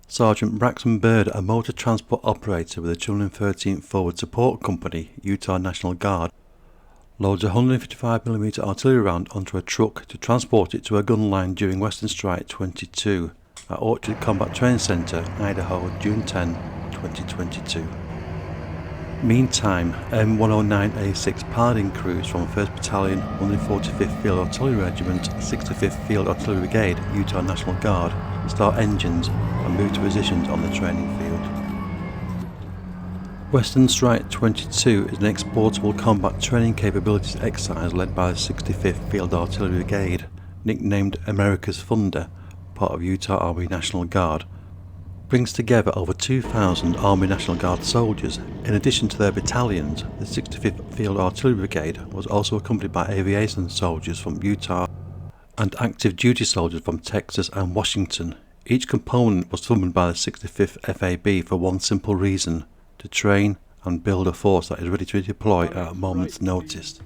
Sergeant Braxton Bird, a motor transport operator with the 213th Forward Support Company, Utah National Guard, loads a 155mm artillery round onto a truck to transport it to a gun line during Western Strike 22 at Orchard Combat Training Center, Idaho, June 10, 2022. Meantime, M109A6 Paladin Crews from 1st Battalion, 145th Field Artillery Regiment, 65th Field Artillery Brigade, Utah National Guard, start engines and move to positions on the training field. Western Strike 22 is an exportable combat training capabilities exercise led by the 65th Field Artillery Brigade, nicknamed America's Thunder, part of Utah Army National Guard. Brings together over 2,000 Army National Guard soldiers. In addition to their battalions, the 65th Field Artillery Brigade was also accompanied by aviation soldiers from Utah and active duty soldiers from Texas and Washington. Each component was summoned by the 65th FAB for one simple reason: to train and build a force that is ready to deploy at a moment's notice.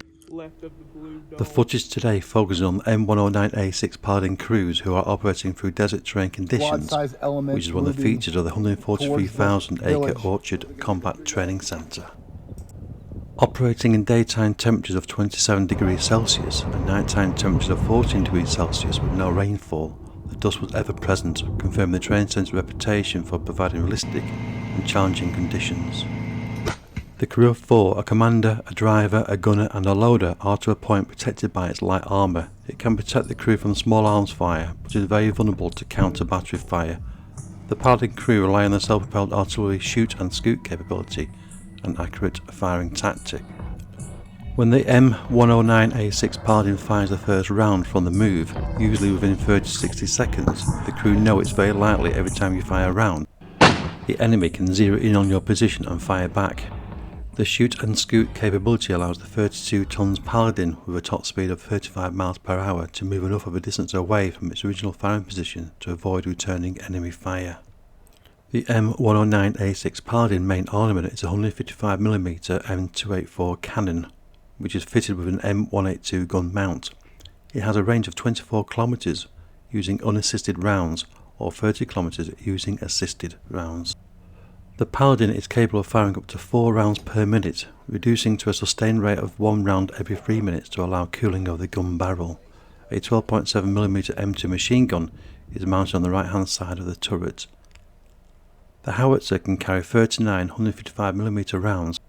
The footage today focuses on M109A6 Paladin Crews, who are operating through desert terrain conditions, which is one of the features of the 143,000-acre Orchard Combat Training Center. Operating in daytime temperatures of 27 degrees Celsius and nighttime temperatures of 14 degrees Celsius with no rainfall, the dust was ever present, confirming the training center's reputation for providing realistic and challenging conditions. The crew of 4, a commander, a driver, a gunner and a loader, are to a point protected by its light armour. It can protect the crew from small arms fire, but is very vulnerable to counter battery fire. The Paladin crew rely on the self-propelled artillery shoot and scoot capability and accurate firing tactic. When the M109A6 Paladin fires the first round from the move, usually within 30 to 60 seconds, the crew know it's very likely every time you fire a round, the enemy can zero in on your position and fire back. The shoot and scoot capability allows the 32 tons Paladin with a top speed of 35 miles per hour to move enough of a distance away from its original firing position to avoid returning enemy fire. The M109A6 Paladin main armament is a 155mm M284 cannon, which is fitted with an M182 gun mount. It has a range of 24 kilometers using unassisted rounds or 30 kilometers using assisted rounds. The Paladin is capable of firing up to 4 rounds per minute, reducing to a sustained rate of 1 round every 3 minutes to allow cooling of the gun barrel. A 12.7mm M2 machine gun is mounted on the right hand side of the turret. The howitzer can carry 39 155mm rounds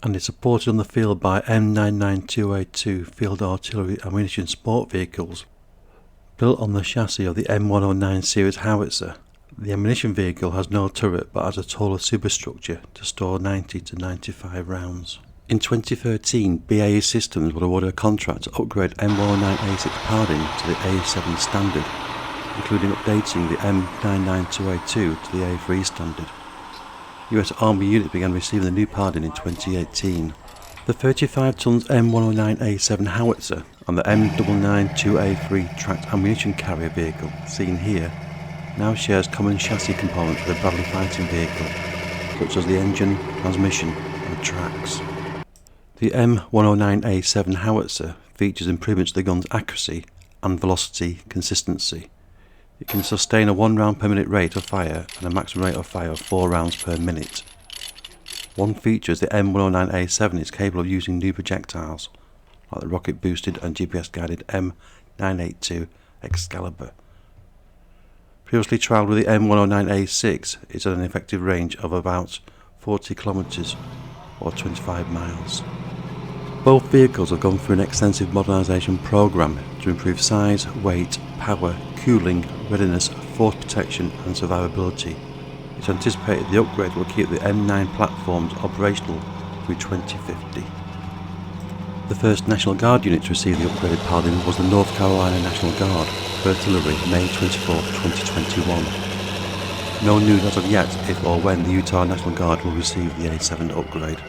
and is supported on the field by M109A2 Field Artillery Ammunition Sport Vehicles. Built on the chassis of the M109 series howitzer, the ammunition vehicle has no turret but has a taller superstructure to store 90 to 95 rounds. In 2013, BAE Systems were awarded a contract to upgrade M109A6 Paladin to the A7 standard, including updating the M992A2 to the A3 standard. US Army units began receiving the new Paladin in 2018. The 35 tons M109A7 howitzer and the M992A3 tracked ammunition carrier vehicle, seen here, now shares common chassis components with a Bradley fighting vehicle, such as the engine, transmission and tracks. The M109A7 howitzer features improvements to the gun's accuracy and velocity consistency. It can sustain a 1 round per minute rate of fire and a maximum rate of fire of 4 rounds per minute. One feature is the M109A7 is capable of using new projectiles, like the rocket boosted and GPS guided M982 Excalibur. Previously trialled with the M109A6, it's at an effective range of about 40 kilometers or 25 miles. Both vehicles have gone through an extensive modernisation programme to improve size, weight, power, cooling, readiness, force protection and survivability. It's anticipated the upgrade will keep the M9 platforms operational through 2050. The first National Guard unit to receive the upgraded Paladin was the North Carolina National Guard, Field Artillery, May 24, 2021. No news as of yet if or when the Utah National Guard will receive the A7 upgrade.